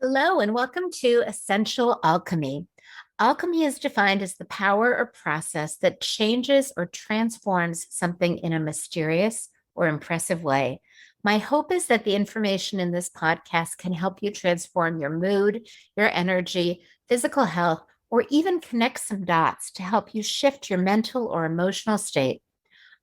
Hello, and welcome to Essential Alchemy. Alchemy is defined as the power or process that changes or transforms something in a mysterious or impressive way. My hope is that the information in this podcast can help you transform your mood, your energy, physical health, or even connect some dots to help you shift your mental or emotional state.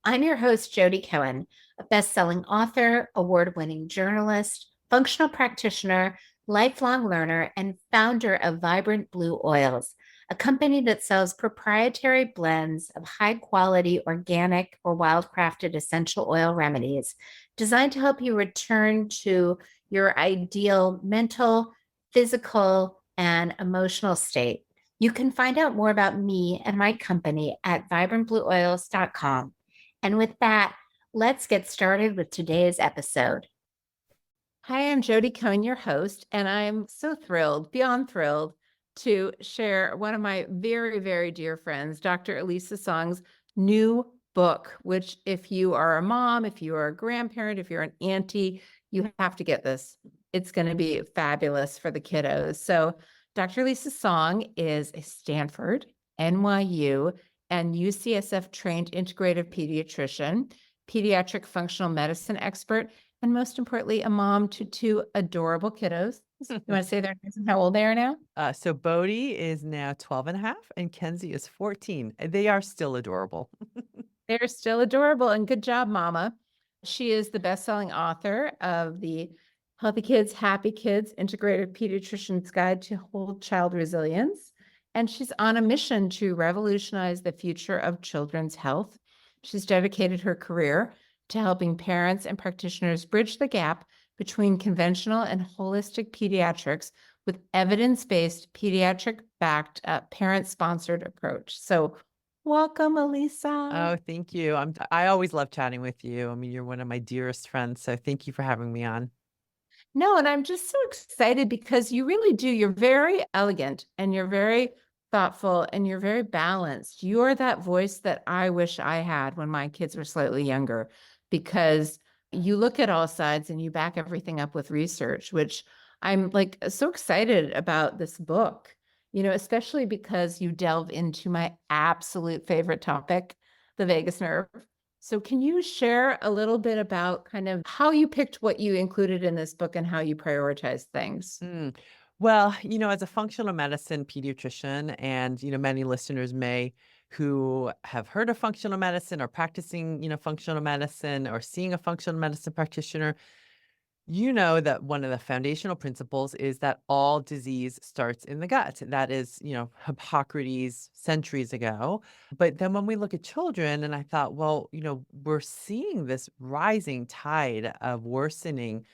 I'm your host, Jodi Cohen, a best-selling author, award-winning journalist, functional practitioner, lifelong learner, and founder of Vibrant Blue Oils, a company that sells proprietary blends of high-quality organic or wild-crafted essential oil remedies designed to help you return to your ideal mental, physical, and emotional state. You can find out more about me and my company at vibrantblueoils.com. And with that, let's get started with today's episode. Hi, I'm Jodi Cohen, your host, and I'm so thrilled, beyond thrilled, to share one of my very, very dear friends, Dr. Elisa Song's new book, which if you are a mom, if you are a grandparent, if you're an auntie, you have to get this. It's going to be fabulous for the kiddos. So Dr. Elisa Song is a Stanford, NYU, and UCSF-trained integrative pediatrician, pediatric functional medicine expert, and most importantly, a mom to two adorable kiddos. You want to say their names and how old they are now? So Bodhi is now 12 and a half and Kenzie is 14. They are still adorable. They're still adorable, and good job, Mama. She is the best-selling author of the Healthy Kids, Happy Kids, Integrative Pediatrician's Guide to Whole Child Resilience. And she's on a mission to revolutionize the future of children's health. She's dedicated her career to helping parents and practitioners bridge the gap between conventional and holistic pediatrics with evidence-based, pediatric-backed, parent-sponsored approach. So welcome, Elisa. Oh, thank you. I always love chatting with you. I mean, you're one of my dearest friends, so thank you for having me on. No, and I'm just so excited because you really do. You're very elegant and you're very thoughtful and you're very balanced. You're that voice that I wish I had when my kids were slightly younger, because you look at all sides and you back everything up with research, which I'm like so excited about this book, especially because you delve into my absolute favorite topic, the vagus nerve. So can you share a little bit about kind of how you picked what you included in this book and how you prioritize things? Well, as a functional medicine pediatrician, and, many listeners may who have heard of functional medicine or practicing, functional medicine or seeing a functional medicine practitioner, you know that one of the foundational principles is that all disease starts in the gut. That is, Hippocrates centuries ago. But then when we look at children, and I thought, well, we're seeing this rising tide of worsening,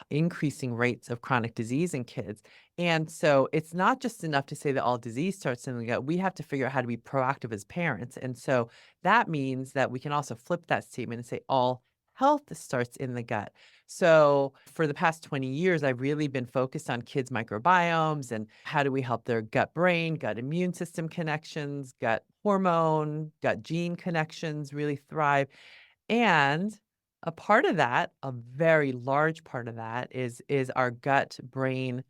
increasing rates of chronic disease in kids. And so it's not just enough to say that all disease starts in the gut. We have to figure out how to be proactive as parents. And so that means that we can also flip that statement and say all health starts in the gut. So for the past 20 years, I've really been focused on kids' microbiomes and how do we help their gut-brain, gut immune system connections, gut hormone, gut gene connections really thrive. And a part of that, a very large part of that is our gut-brain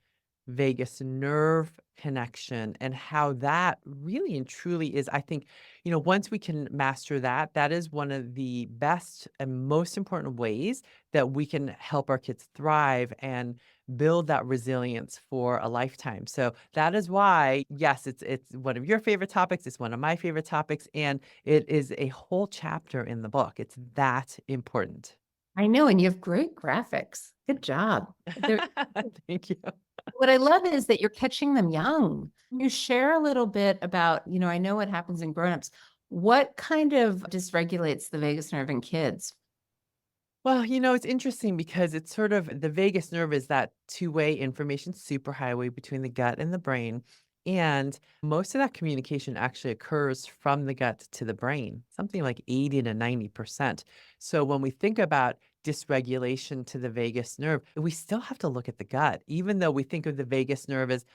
vagus nerve connection and how that really and truly is, I think, once we can master that, that is one of the best and most important ways that we can help our kids thrive and build that resilience for a lifetime. So that is why, yes, it's one of your favorite topics. It's one of my favorite topics, and it is a whole chapter in the book. It's that important. I know, and you have great graphics. Good job. Thank you. What I love is that you're catching them young. You share a little bit about, I know what happens in grownups. What kind of dysregulates the vagus nerve in kids? Well, it's interesting because it's sort of the vagus nerve is that two-way information superhighway between the gut and the brain. And most of that communication actually occurs from the gut to the brain, something like 80 to 90%. So when we think about dysregulation to the vagus nerve, we still have to look at the gut, even though we think of the vagus nerve as,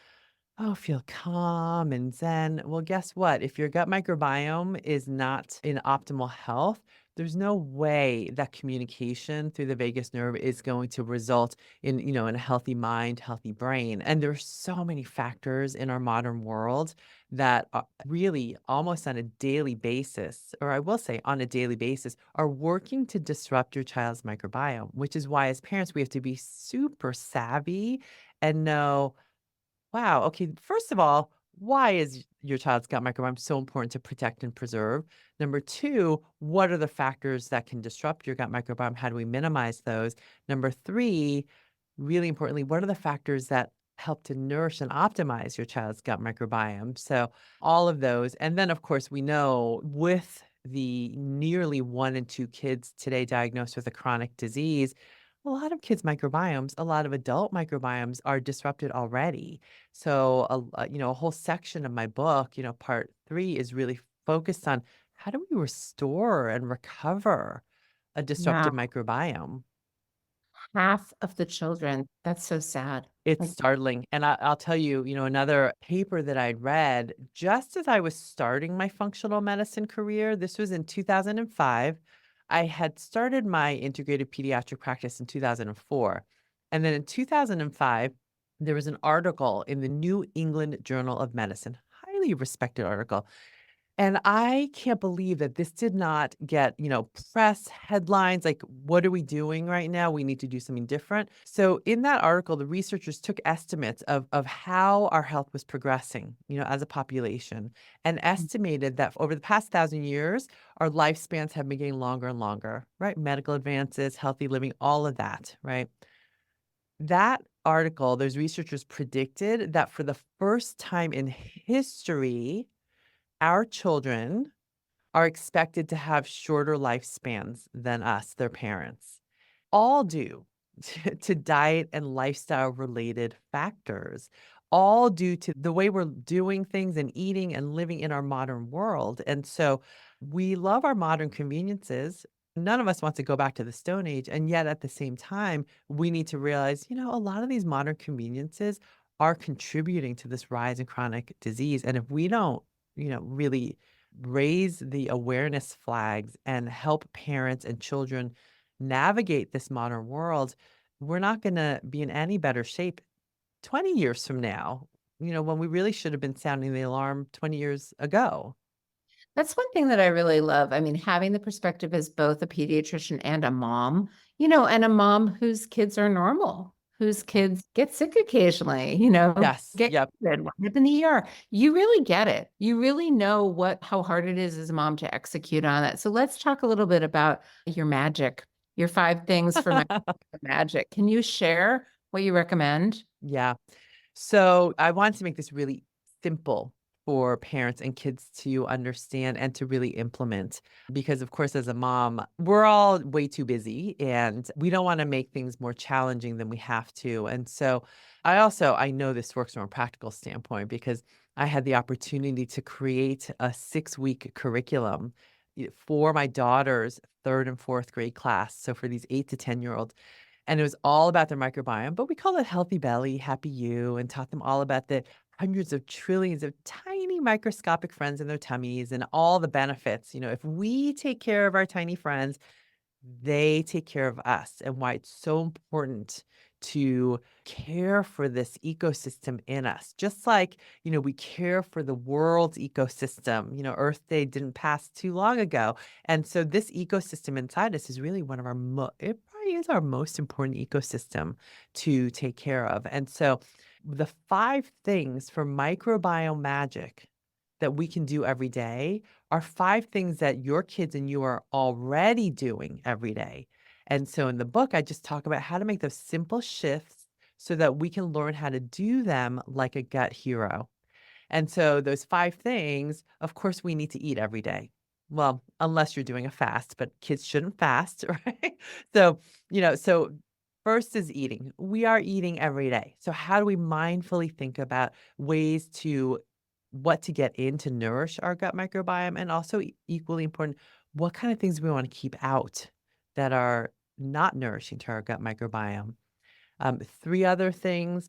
oh, feel calm and zen. Well, guess what? If your gut microbiome is not in optimal health, There's no way that communication through the vagus nerve is going to result in, in a healthy mind, healthy brain. And there's so many factors in our modern world that are really almost on a daily basis, or I will say on a daily basis, are working to disrupt your child's microbiome, which is why as parents, we have to be super savvy and know, wow. Okay. First of all, why is your child's gut microbiome so important to protect and preserve? Number two, what are the factors that can disrupt your gut microbiome? How do we minimize those? Number three, really importantly, what are the factors that help to nourish and optimize your child's gut microbiome? So, all of those. And then, of course, we know with the nearly 1 in 2 kids today diagnosed with a chronic disease, a lot of kids' microbiomes, a lot of adult microbiomes are disrupted already. So, a whole section of my book, part 3 is really focused on how do we restore and recover a Wow. disrupted microbiome? Half of the children. That's so sad. It's Like, startling. And I'll tell you, another paper that I'd read just as I was starting my functional medicine career, this was in 2005. I had started my integrated pediatric practice in 2004. And then in 2005, there was an article in the New England Journal of Medicine, highly respected article, and I can't believe that this did not get, press headlines like, what are we doing right now? We need to do something different. So in that article, the researchers took estimates of how our health was progressing, as a population, and estimated that over the past 1,000 years, our lifespans have been getting longer and longer, right? Medical advances, healthy living, all of that, right? That article, those researchers predicted that for the first time in history, our children are expected to have shorter lifespans than us, their parents, all due to diet and lifestyle related factors, all due to the way we're doing things and eating and living in our modern world. And so we love our modern conveniences. None of us wants to go back to the Stone Age. And yet at the same time, we need to realize, a lot of these modern conveniences are contributing to this rise in chronic disease. And if we don't, really raise the awareness flags and help parents and children navigate this modern world, we're not going to be in any better shape 20 years from now, when we really should have been sounding the alarm 20 years ago. that's one thing that I really love. I mean, having the perspective as both a pediatrician and a mom, and a mom whose kids are normal, whose kids get sick occasionally, Yes. get Yep. COVID, wind up in the ER. You really get it. You really know how hard it is as a mom to execute on that. So let's talk a little bit about your magic, your 5 things for magic. Can you share what you recommend? Yeah. So I wanted to make this really simple for parents and kids to understand and to really implement. Because, of course, as a mom, we're all way too busy and we don't want to make things more challenging than we have to. And so I know this works from a practical standpoint because I had the opportunity to create a 6-week curriculum for my daughter's third and fourth grade class. So for these 8 to 10-year-olds. And it was all about their microbiome, but we call it healthy belly, happy you, and taught them all about the hundreds of trillions of tiny microscopic friends in their tummies and all the benefits. If we take care of our tiny friends, they take care of us, and why it's so important to care for this ecosystem in us. Just like, we care for the world's ecosystem. Earth Day didn't pass too long ago. And so this ecosystem inside us is really one of it probably is our most important ecosystem to take care of. And so the 5 things for microbiome magic that we can do every day are 5 things that your kids and you are already doing every day. And so in the book, I just talk about how to make those simple shifts so that we can learn how to do them like a gut hero. And so those 5 things, of course, we need to eat every day. Well, unless you're doing a fast, but kids shouldn't fast, right? So, so first is eating. We are eating every day. So how do we mindfully think about ways to what to get in to nourish our gut microbiome, and also equally important, what kind of things we want to keep out that are not nourishing to our gut microbiome. 3 other things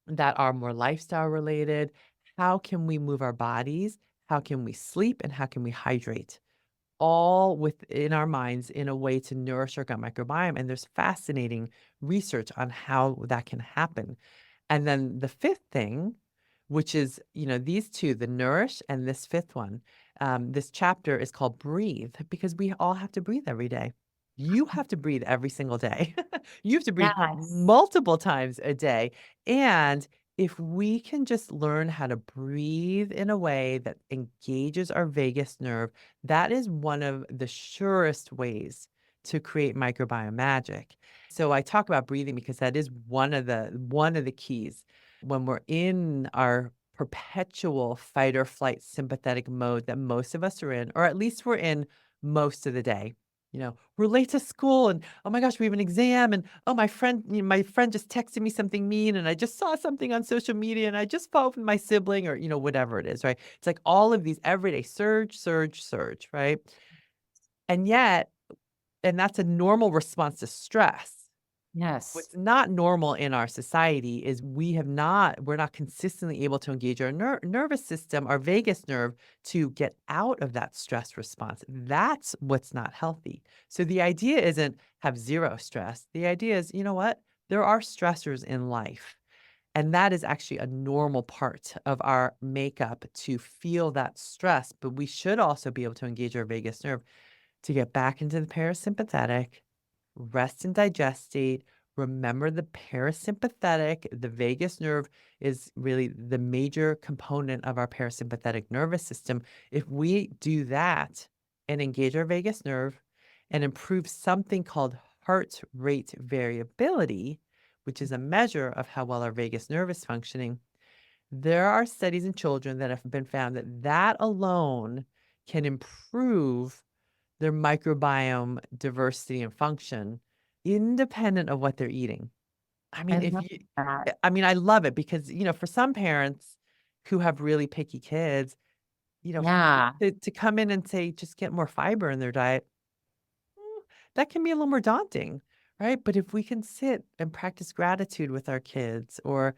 that are more lifestyle related. How can we move our bodies? How can we sleep? And how can we hydrate? all within our minds in a way to nourish our gut microbiome. And there's fascinating research on how that can happen. And then the fifth thing, which is, these two, the nourish and this fifth one, this chapter is called breathe, because we all have to breathe every day. You have to breathe every single day. You have to breathe Yes. multiple times a day. And if we can just learn how to breathe in a way that engages our vagus nerve, that is one of the surest ways to create microbiome magic. So I talk about breathing because that is one of the keys. When we're in our perpetual fight or flight sympathetic mode that most of us are in, or at least we're in most of the day. We're late to school and oh my gosh, we have an exam and oh my friend just texted me something mean and I just saw something on social media and I just fought with my sibling or whatever it is, right? It's like all of these everyday surge, surge, surge, right? And yet, and that's a normal response to stress. Yes. What's not normal in our society is we're not consistently able to engage our nervous system, our vagus nerve, to get out of that stress response. That's what's not healthy. So the idea isn't have zero stress. The idea is, you know what? There are stressors in life. And that is actually a normal part of our makeup to feel that stress. But we should also be able to engage our vagus nerve to get back into the parasympathetic, rest and digest state. Remember the parasympathetic, the vagus nerve is really the major component of our parasympathetic nervous system. If we do that and engage our vagus nerve and improve something called heart rate variability, which is a measure of how well our vagus nerve is functioning, there are studies in children that have been found that that alone can improve their microbiome diversity and function independent of what they're eating. I I mean, if love you that. I mean, I love it because, for some parents who have really picky kids, Yeah. to come in and say, just get more fiber in their diet, that can be a little more daunting, right? But if we can sit and practice gratitude with our kids or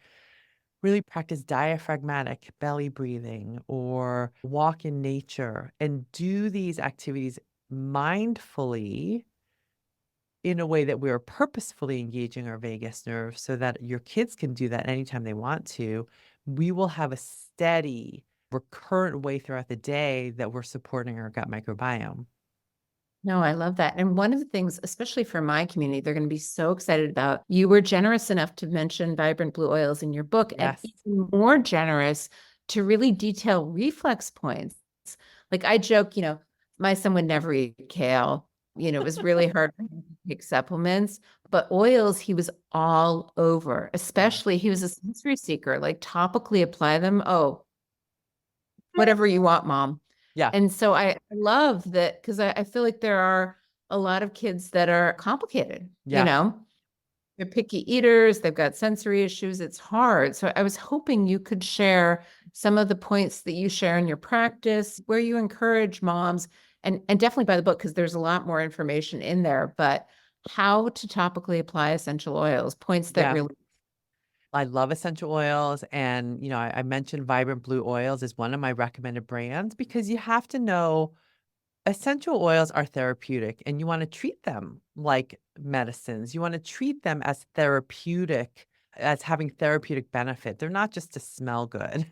really practice diaphragmatic belly breathing or walk in nature and do these activities mindfully in a way that we are purposefully engaging our vagus nerve so that your kids can do that anytime they want to, we will have a steady, recurrent way throughout the day that we're supporting our gut microbiome. No, I love that. And one of the things, especially for my community, they're going to be so excited about. You were generous enough to mention vibrant blue oils in your book, and Yes. even more generous to really detail reflex points. Like I joke, my son would never eat kale. It was really hard for him to take supplements, but oils, he was all over, Yeah. especially he was a sensory seeker, like topically apply them. Oh, whatever you want, mom. Yeah. And so I love that because I feel like there are a lot of kids that are complicated, Yeah. they're picky eaters, they've got sensory issues. It's hard. So I was hoping you could share some of the points that you share in your practice, where you encourage moms, and definitely by the book, because there's a lot more information in there, but how to topically apply essential oils, points that Yeah. really, I love essential oils. And, I mentioned Vibrant Blue Oils is one of my recommended brands because you have to know essential oils are therapeutic and you want to treat them like medicines. You want to treat them as therapeutic, as having therapeutic benefit. They're not just to smell good.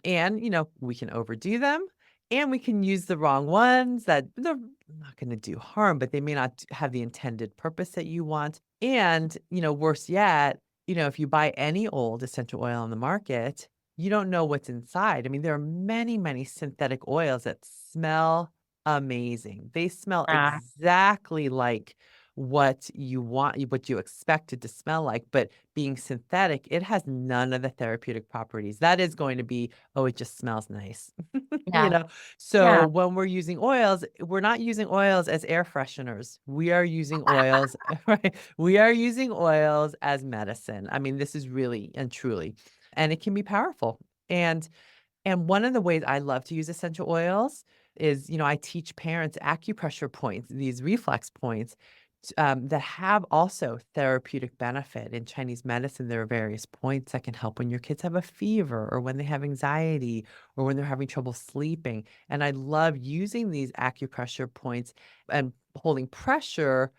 And, we can overdo them and we can use the wrong ones that they're not going to do harm, but they may not have the intended purpose that you want. And, worse yet, if you buy any old essential oil on the market, you don't know what's inside. I mean, there are many, many synthetic oils that smell amazing. They smell exactly like what you want, what you expect it to smell like, but being synthetic, it has none of the therapeutic properties. That is going to be, oh, it just smells nice. You yeah, know? So yeah. when we're using oils, we're not using oils as air fresheners. We are using oils, right? We are using oils as medicine. I mean, this is really and truly, and it can be powerful. And one of the ways I love to use essential oils is, I teach parents acupressure points, these reflex points, that have also therapeutic benefit. In Chinese medicine, there are various points that can help when your kids have a fever or when they have anxiety or when they're having trouble sleeping. And I love using these acupressure points and holding pressure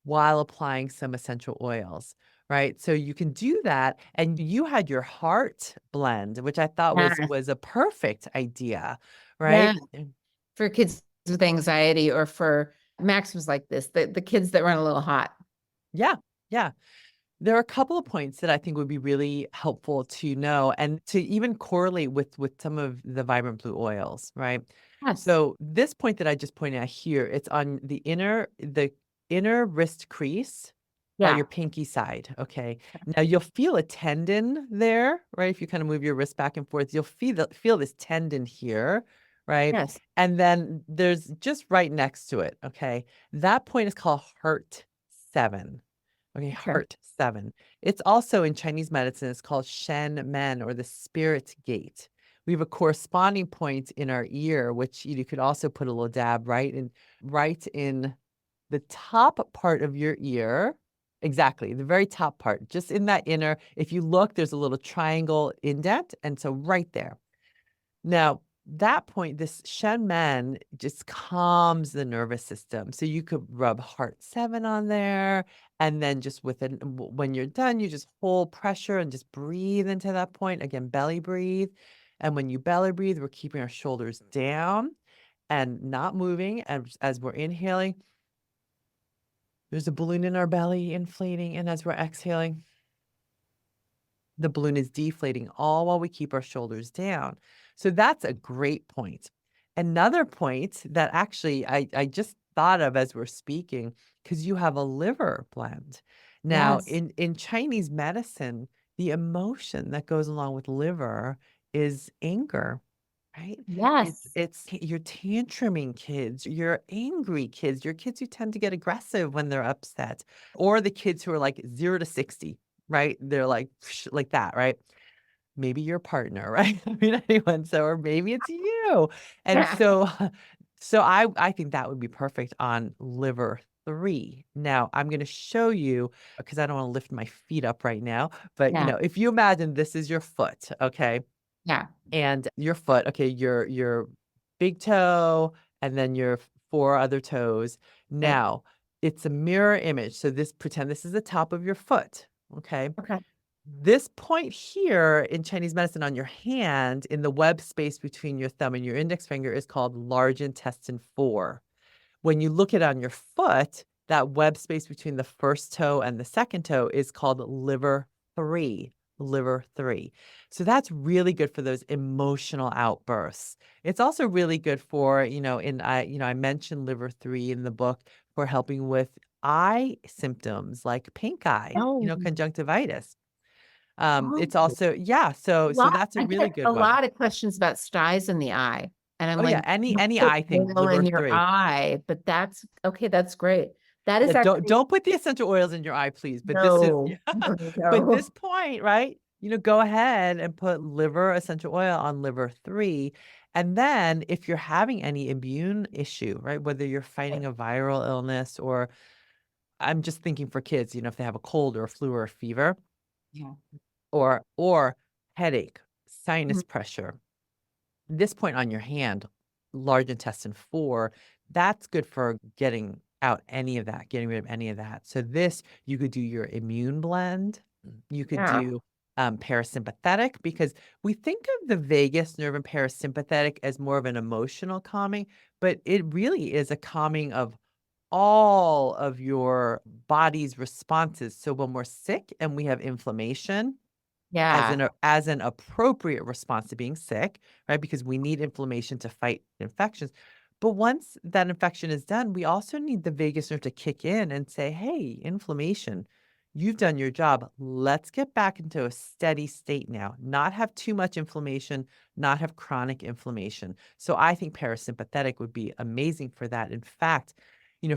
while applying some essential oils, right? So you can do that. And you had your heart blend, which I thought was Yeah. was a perfect idea, Yeah. right? For kids with anxiety, or for Max was like this, the kids that run a little hot. Yeah. Yeah. There are a couple of points that I think would be really helpful to know and to even correlate with some of the vibrant blue oils, right? Yes. So this point that I just pointed out here, it's on the inner wrist crease by Yeah. your pinky side, okay? Now you'll feel a tendon there, right? If you kind of move your wrist back and forth, you'll feel this tendon here, right? Yes. And then there's just right next to it, okay? That point is called heart 7. Okay, Okay. heart 7. It's also in Chinese medicine, it's called Shen Men or the spirit gate. We have a corresponding point in our ear, which you could also put a little dab right in the top part of your ear. Exactly, the very top part, just in that inner. If you look, there's a little triangle indent, and so right there. Now, that point, this Shen Men just calms the nervous system. So you could rub heart 7 on there, and then just when you're done, you just hold pressure and just breathe into that point. Again, belly breathe. And when you belly breathe, we're keeping our shoulders down and not moving. And as we're inhaling, there's a balloon in our belly inflating. And as we're exhaling, the balloon is deflating, all while we keep our shoulders down. So that's a great point. Another point that actually I just thought of as we're speaking, because you have a liver blend. Now, Yes. in Chinese medicine, the emotion that goes along with liver is anger, right? Yes. It's your tantruming kids, your angry kids, your kids who tend to get aggressive when they're upset, or the kids who are like 0 to 60, right? They're like like that, right? Maybe your partner, right? I mean, anyone. So, or maybe it's you. And Yeah. so, so I think that would be perfect on liver 3. Now, I'm going to show you because I don't want to lift my feet up right now. But Yeah. if you imagine this is your foot, okay, Yeah. and your foot, okay, your big toe, and then your 4 other toes. Okay. Now, it's a mirror image. So pretend this is the top of your foot, okay? Okay. This point here in Chinese medicine on your hand in the web space between your thumb and your index finger is called large intestine 4. When you look at it on your foot, that web space between the first toe and the second toe is called liver 3. Liver 3. So that's really good for those emotional outbursts. It's also really good for, I mentioned liver 3 in the book for helping with eye symptoms like pink eye, Oh. conjunctivitis. Oh. It's also, yeah, so Lot. that's a I really get good a one. lot of questions about styes in the eye. And I'm Oh like, yeah, any don't any put eye thing, oil liver in your 3. eye, but that's okay. That's great. That Yeah, is don't actually don't put the essential oils in your eye, please. But this is no, yeah, no, but this no. point, right? Go ahead and put liver essential oil on liver 3. And then if you're having any immune issue, right? Whether you're fighting a viral illness or I'm just thinking for kids, if they have a cold or a flu or a fever Yeah. or headache, Mhm. sinus pressure, this point on your hand, large intestine 4, that's good for getting out any of that, getting rid of any of that. So this, you could do your immune blend. You could Yeah. do parasympathetic because we think of the vagus nerve and parasympathetic as more of an emotional calming, but it really is a calming of all of your body's responses. So when we're sick and we have inflammation, Yeah. as an appropriate response to being sick, right? Because we need inflammation to fight infections. But once that infection is done, we also need the vagus nerve to kick in and say, "Hey, inflammation, you've done your job. Let's get back into a steady state now. Not have too much inflammation, not have chronic inflammation." So I think parasympathetic would be amazing for that. In fact,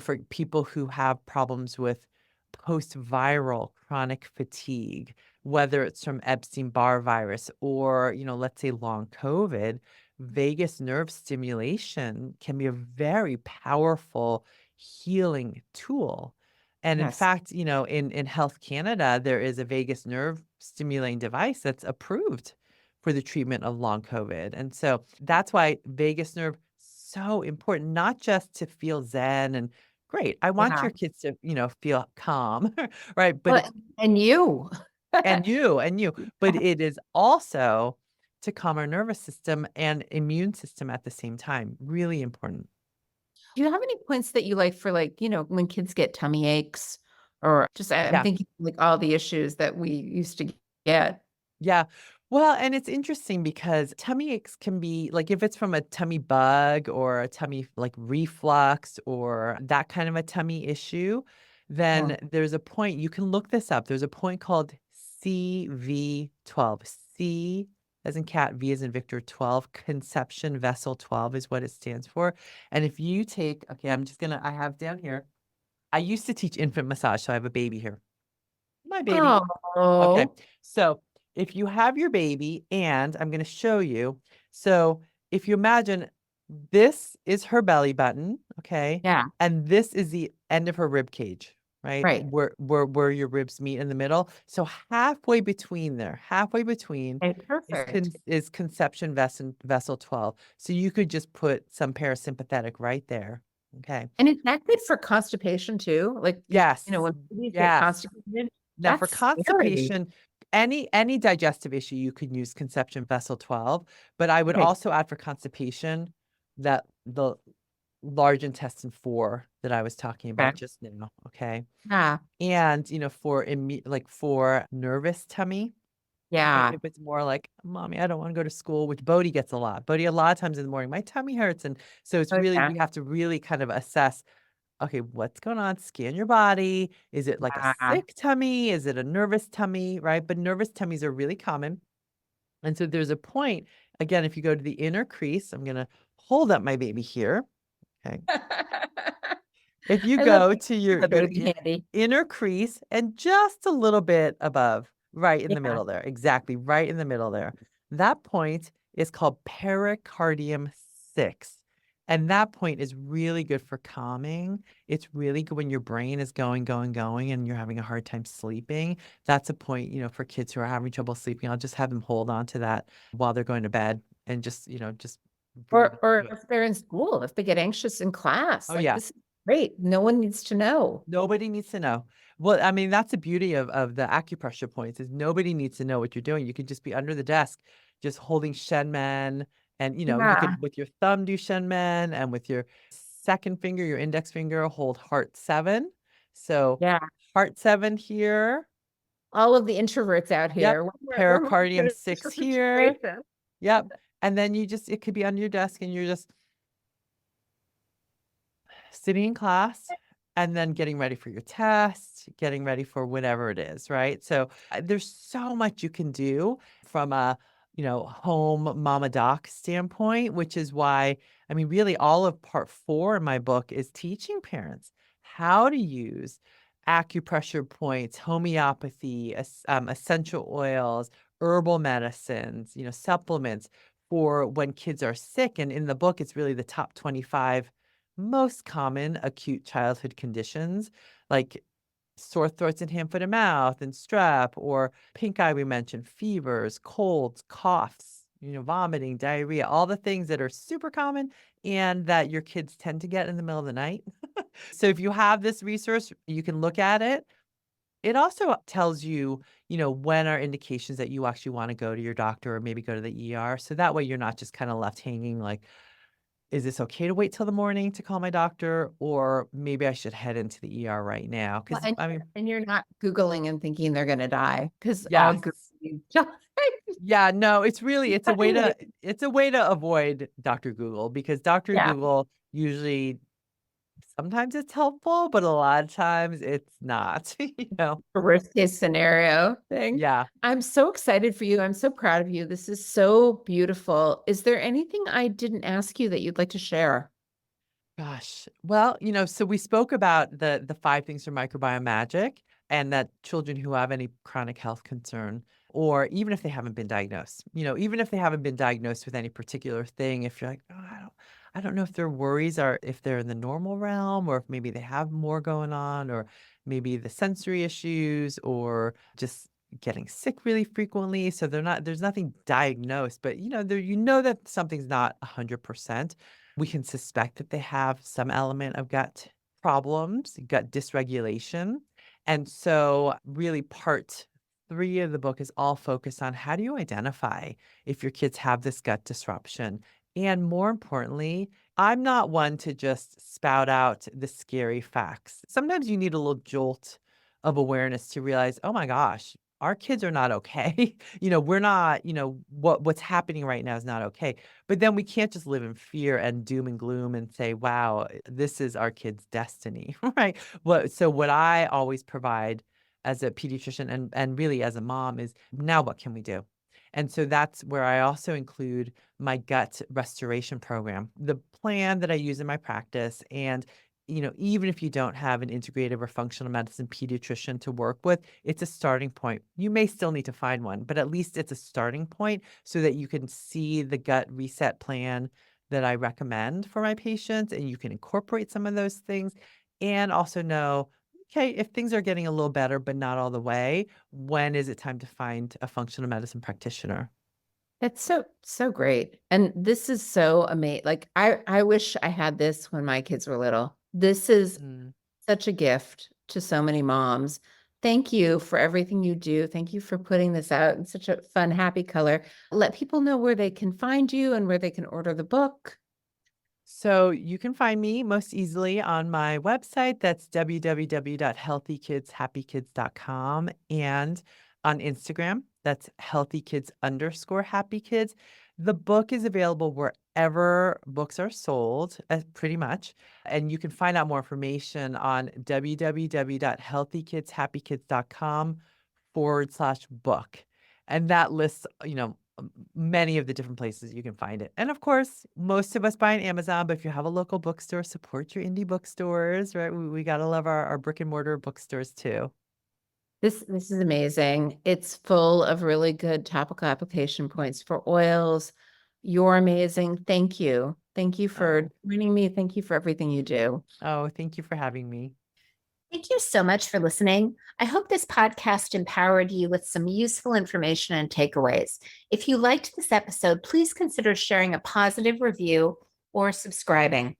for people who have problems with post-viral chronic fatigue, whether it's from Epstein-Barr virus or, let's say long COVID, vagus nerve stimulation can be a very powerful healing tool. And in Yes. fact, in Health Canada, there is a vagus nerve stimulating device that's approved for the treatment of long COVID. And so that's why vagus nerve so important, not just to feel zen and great. I want Yeah. your kids to, feel calm, right? But Well, it's and you. and you, but it is also to calm our nervous system and immune system at the same time. Really important. Do you have any points that you like for like, when kids get tummy aches or just I'm Yeah. thinking like all the issues that we used to get. Yeah. Well, and it's interesting because tummy aches can be like if it's from a tummy bug or a tummy like reflux or that kind of a tummy issue, Yeah. then there's a point you can look this up. There's a point called CV12. C as in cat, V as in Victor 12, conception vessel 12 is what it stands for. And if you take, okay, I have down here, I used to teach infant massage, so I have a baby here. My baby. Okay. Oh, So if you have your baby, and I'm going to show you. So if you imagine this is her belly button, okay? yeah, And this is the end of her rib cage, right? right. Where your ribs meet in the middle. So halfway between Okay, is perfect. conception vessel 12. So you could just put some parasympathetic right there. Okay. And is that good for constipation too? Like, Yes. when babies get Yes. constipated, Now for that's scary. constipation, any digestive issue, you could use conception vessel 12, but I would Okay. also add for constipation that the large intestine 4 that I was talking about Okay. just now, okay? Yeah. And, for nervous tummy, right? Yeah. If it's more like, "Mommy, I don't wanna go to school," which Bodhi gets a lot. Bodhi, a lot of times in the morning, "My tummy hurts," and so it's Oh, really yeah. we have to really kind of assess, okay, what's going on? Scan your body. Is it like a Yeah. sick tummy? Is it a nervous tummy? Right? But nervous tummies are really common. And so there's a point, again, if you go to the inner crease, I'm going to hold up my baby here. Okay. If you I love go to your the baby handy. inner crease and just a little bit above, right in the Yeah. middle there, exactly right in the middle there, that point is called pericardium 6. And that point is really good for calming. It's really good when your brain is going, going, going, and you're having a hard time sleeping. That's a point, for kids who are having trouble sleeping. I'll just have them hold on to that while they're going to bed and just breathe Or into it. if they're in school, if they get anxious in class, Oh, like yeah. this is great. No one needs to know. Nobody needs to know. Well, I mean, that's the beauty of the acupressure points is nobody needs to know what you're doing. You could just be under the desk, just holding Shenmen, and you Yeah. could with your thumb do Shenmen, and with your second finger, your index finger, hold Heart 7. So Yeah. Heart 7 here. All of the introverts out Yep. here. We're Pericardium good 6 at here. situation. Yep. And then it could be under your desk, and you're just sitting in class and then getting ready for your test, getting ready for whatever it is, right? So there's so much you can do from a, home mama doc standpoint, which is why, I mean, really all of part 4 in my book is teaching parents how to use acupressure points, homeopathy, essential oils, herbal medicines, supplements for when kids are sick. And in the book, it's really the top 25 most common acute childhood conditions like sore throats and hand, foot, and mouth, and strep, or pink eye, we mentioned, fevers, colds, coughs, vomiting, diarrhea, all the things that are super common and that your kids tend to get in the middle of the night. So if you have this resource, you can look at it. It also tells you, when are indications that you actually want to go to your doctor or maybe go to the ER. So that way you're not just kind of left hanging like, is this okay to wait till the morning to call my doctor? Or maybe I should head into the ER right now? Well, Because, I mean, and you're not Googling and thinking they're gonna die because all yes. Googling Yeah, no, it's a way to avoid Dr. Google because Dr. yeah, Google usually sometimes it's helpful, but a lot of times it's not, worst case scenario thing. Yeah. I'm so excited for you. I'm so proud of you. This is so beautiful. Is there anything I didn't ask you that you'd like to share? Gosh. Well, so we spoke about the 5 things for microbiome magic and that children who have any chronic health concern, or even if they haven't been diagnosed, even if they haven't been diagnosed with any particular thing, if you're like, oh, I don't know if their worries are if they're in the normal realm or if maybe they have more going on, or maybe the sensory issues or just getting sick really frequently. So there's nothing diagnosed, but that something's not 100%. We can suspect that they have some element of gut problems, gut dysregulation. And so really part 3 of the book is all focused on how do you identify if your kids have this gut disruption? And more importantly, I'm not one to just spout out the scary facts. Sometimes you need a little jolt of awareness to realize, oh my gosh, our kids are not okay. We're not, what's happening right now is not okay. But then we can't just live in fear and doom and gloom and say, wow, this is our kid's destiny, right? So what I always provide as a pediatrician and really as a mom is, now what can we do? And so that's where I also include my gut restoration program, the plan that I use in my practice. And, even if you don't have an integrative or functional medicine pediatrician to work with, it's a starting point. You may still need to find one, but at least it's a starting point so that you can see the gut reset plan that I recommend for my patients and you can incorporate some of those things and also know, okay, if things are getting a little better, but not all the way, when is it time to find a functional medicine practitioner? That's so great. And this is so amazing. Like I wish I had this when my kids were little. This is Mm. such a gift to so many moms. Thank you for everything you do. Thank you for putting this out in such a fun, happy color. Let people know where they can find you and where they can order the book. So you can find me most easily on my website. That's www.healthykidshappykids.com and on Instagram. That's healthykids_happykids. The book is available wherever books are sold, pretty much. And you can find out more information on www.healthykidshappykids.com/book. And that lists, many of the different places you can find it. And of course, most of us buy on Amazon, but if you have a local bookstore, support your indie bookstores, right? We got to love our brick and mortar bookstores too. This is amazing. It's full of really good topical application points for oils. You're amazing. Thank you. Thank you for Oh, joining me. Thank you for everything you do. oh, thank you for having me. Thank you so much for listening. I hope this podcast empowered you with some useful information and takeaways. If you liked this episode, please consider sharing a positive review or subscribing.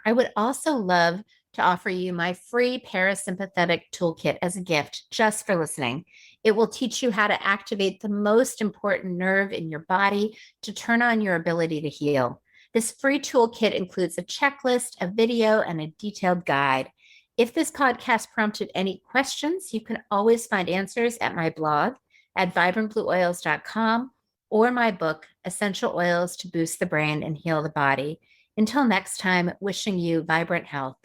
I would also love to offer you my free parasympathetic toolkit as a gift just for listening. It will teach you how to activate the most important nerve in your body to turn on your ability to heal. This free toolkit includes a checklist, a video, and a detailed guide. If this podcast prompted any questions, you can always find answers at my blog at vibrantblueoils.com or my book, Essential Oils to Boost the Brain and Heal the Body. Until next time, wishing you vibrant health.